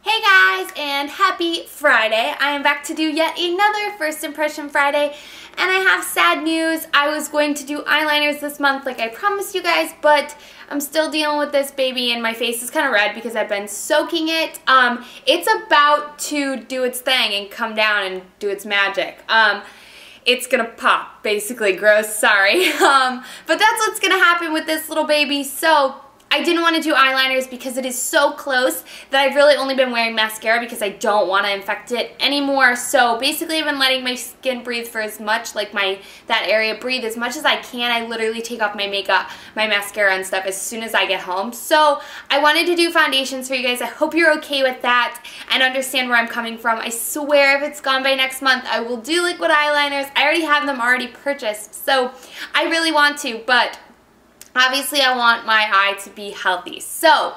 Hey guys, and happy Friday. I am back to do yet another First Impression Friday, and I have sad news. I was going to do eyeliners this month like I promised you guys, but I'm still dealing with this baby and my face is kind of red because I've been soaking it. It's about to do its thing and come down and do its magic. It's gonna pop, basically. Gross, sorry. But that's what's gonna happen with this little baby. So I didn't want to do eyeliners because it is so close that I've really only been wearing mascara because I don't want to infect it anymore. So basically I've been letting my skin breathe for as much, like that area breathe as much as I can. I literally take off my makeup, my mascara and stuff as soon as I get home. So I wanted to do foundations for you guys. I hope you're okay with that and understand where I'm coming from. I swear if it's gone by next month, I will do liquid eyeliners. I already have them already purchased, so I really want to, but obviously I want my eye to be healthy. So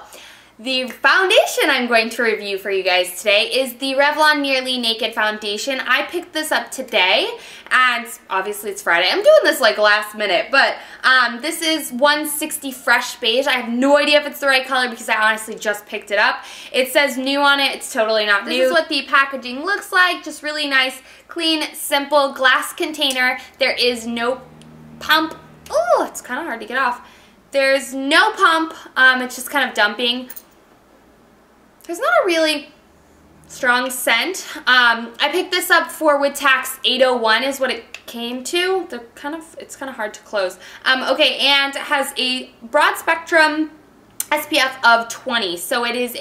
the foundation I'm going to review for you guys today is the Revlon Nearly Naked Foundation. I picked this up today, and obviously it's Friday. I'm doing this like last minute, but this is 160 Fresh Beige. I have no idea if it's the right color because I honestly just picked it up. It says new on it. It's totally not new. This is what the packaging looks like. Just really nice, clean, simple glass container. There is no pump. Oh, it's kind of hard to get off. There's no pump. It's just kind of dumping. There's not a really strong scent. I picked this up for with tax 801 is what it came to. It's kind of hard to close. Okay, and it has a broad spectrum SPF of 20. So it is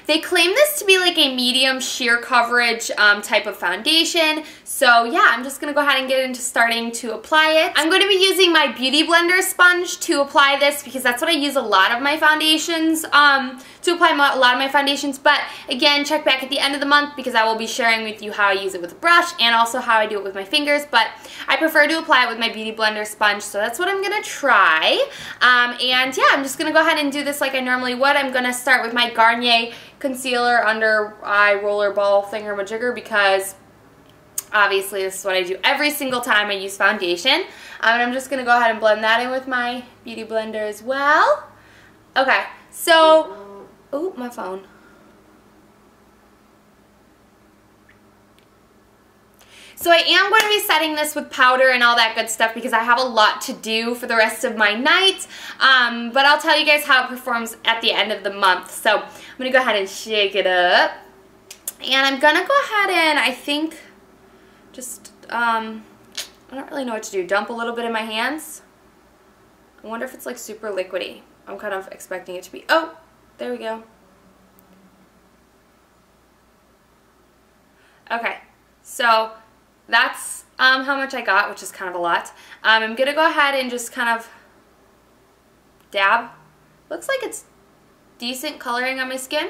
they claim this to be like a medium sheer coverage type of foundation. So yeah, I'm just going to go ahead and get into starting to apply it. I'm going to be using my Beauty Blender sponge to apply this because that's what I use a lot of my foundations, to apply a lot of my foundations. But again, check back at the end of the month because I will be sharing with you how I use it with a brush and also how I do it with my fingers. But I prefer to apply it with my Beauty Blender sponge, so that's what I'm going to try. And yeah, I'm just going to go ahead and do this like I normally would. I'm going to start with my Garnier concealer under eye roller ball thingamajigger because obviously this is what I do every single time I use foundation. And I'm just going to go ahead and blend that in with my Beauty Blender as well. Okay, so, oh, my phone. So I am going to be setting this with powder and all that good stuff because I have a lot to do for the rest of my night. But I'll tell you guys how it performs at the end of the month. So I'm going to go ahead and shake it up. And I'm going to go ahead and, I think, just, I don't really know what to do. Dump a little bit in my hands. I wonder if it's like super liquidy. I'm kind of expecting it to be. Oh, there we go. Okay, so that's how much I got, which is kind of a lot. I'm going to go ahead and just kind of dab. Looks like it's decent coloring on my skin.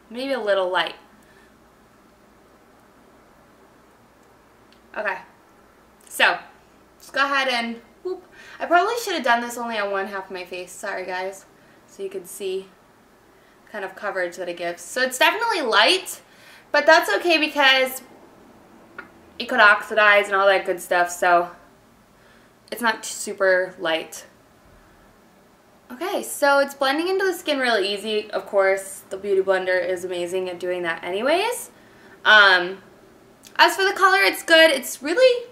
Maybe a little light. Okay, so just go ahead and whoop. I probably should have done this only on one half of my face. Sorry guys, so you could see kind of coverage that it gives. So it's definitely light, but that's okay because it could oxidize and all that good stuff, so it's not super light. Okay, so it's blending into the skin really easy. Of course, the Beauty Blender is amazing at doing that anyways. As for the color, it's good. It's really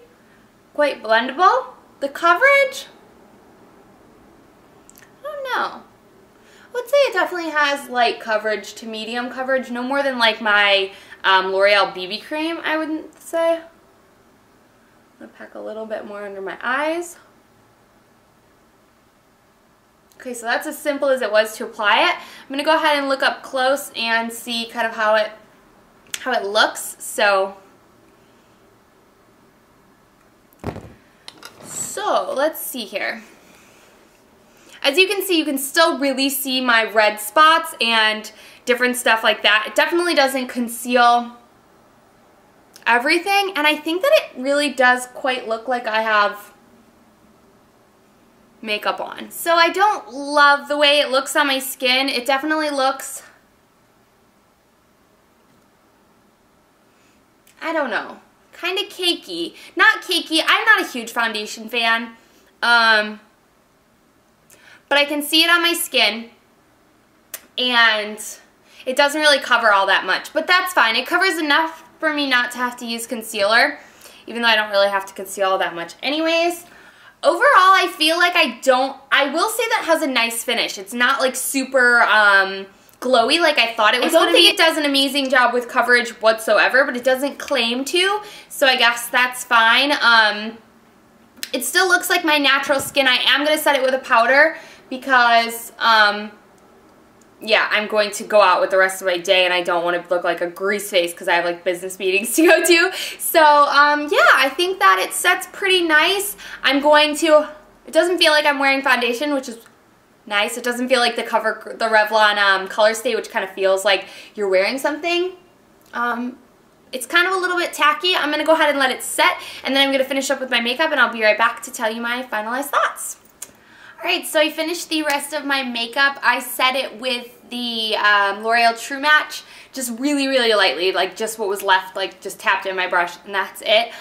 quite blendable. The coverage, I don't know. I would say it definitely has light coverage to medium coverage. No more than like my L'Oreal BB cream, I wouldn't say. I'm going to pack a little bit more under my eyes. Okay, so that's as simple as it was to apply it. I'm going to go ahead and look up close and see kind of how it looks. So let's see here. As you can still really see my red spots and different stuff like that. It definitely doesn't conceal everything, and I think that it really does quite look like I have makeup on. So I don't love the way it looks on my skin. It definitely looks, I don't know, kind of cakey. Not cakey. I'm not a huge foundation fan. but I can see it on my skin, and it doesn't really cover all that much, but that's fine. It covers enough for me not to have to use concealer, even though I don't really have to conceal all that much anyways. Overall, I feel like I will say that it has a nice finish. It's not like super glowy like I thought it was going to be. I don't think it does an amazing job with coverage whatsoever, but it doesn't claim to, so I guess that's fine. It still looks like my natural skin. I am going to set it with a powder because, yeah, I'm going to go out with the rest of my day and I don't want to look like a grease face because I have like business meetings to go to. So, yeah, I think that it sets pretty nice. It doesn't feel like I'm wearing foundation, which is nice. It doesn't feel like the Revlon Color Stay, which kind of feels like you're wearing something. It's kind of a little bit tacky. I'm going to go ahead and let it set, and then I'm going to finish up with my makeup, and I'll be right back to tell you my finalized thoughts. Alright, so I finished the rest of my makeup. I set it with the L'Oreal True Match, just really, really lightly, like just what was left, like just tapped in my brush, and that's it.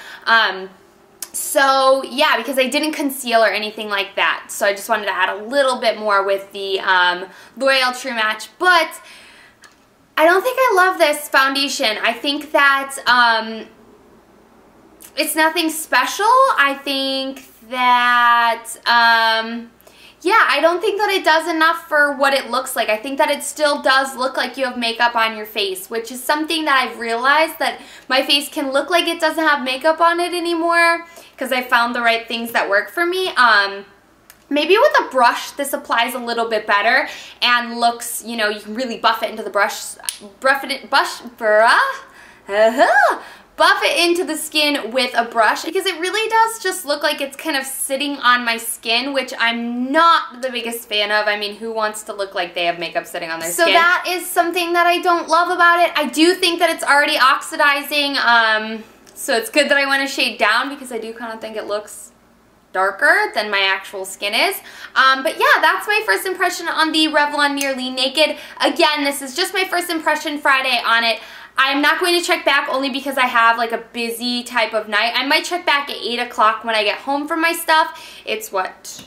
So, yeah, because I didn't conceal or anything like that, so I just wanted to add a little bit more with the L'Oreal True Match, but I don't think I love this foundation. I think that it's nothing special. I think that, yeah, I don't think that it does enough for what it looks like. I think that it still does look like you have makeup on your face, which is something that I've realized, that my face can look like it doesn't have makeup on it anymore because I found the right things that work for me. Maybe with a brush, this applies a little bit better and looks, you know, you can really buff it into the buff it into the skin with a brush, because it really does just look like it's kind of sitting on my skin, which I'm not the biggest fan of. I mean, who wants to look like they have makeup sitting on their skin? So that is something that I don't love about it. I do think that it's already oxidizing, so it's good that I went a shade down because I do kind of think it looks darker than my actual skin is. But yeah, that's my first impression on the Revlon Nearly Naked. Again, this is just my first impression Friday on it. I'm not going to check back only because I have like a busy type of night. I might check back at 8 o'clock when I get home from my stuff. It's what?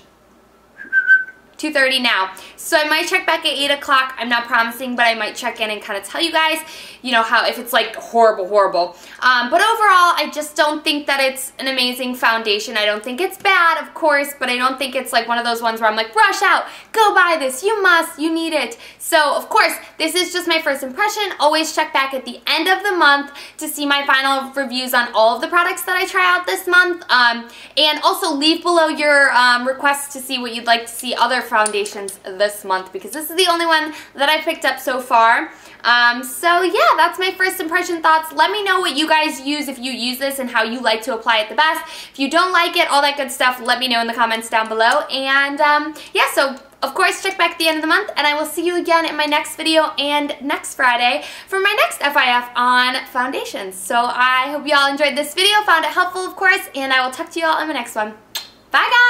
2:30 now. So I might check back at 8 o'clock. I'm not promising, but I might check in and kind of tell you guys, you know, how if it's like horrible. But overall, I just don't think that it's an amazing foundation. I don't think it's bad, of course, but I don't think it's like one of those ones where I'm like, rush out, go buy this, you must, you need it. So, of course, this is just my first impression. Always check back at the end of the month to see my final reviews on all of the products that I try out this month. And also leave below your requests to see what you'd like to see other foundations this month, because this is the only one that I picked up so far. So yeah, that's my first impression thoughts. Let me know what you guys use, if you use this, and how you like to apply it the best. If you don't like it, all that good stuff, let me know in the comments down below. And yeah, so of course check back at the end of the month, and I will see you again in my next video and next Friday for my next FIF on foundations. So I hope you all enjoyed this video, found it helpful of course, and I will talk to you all in my next one. Bye guys!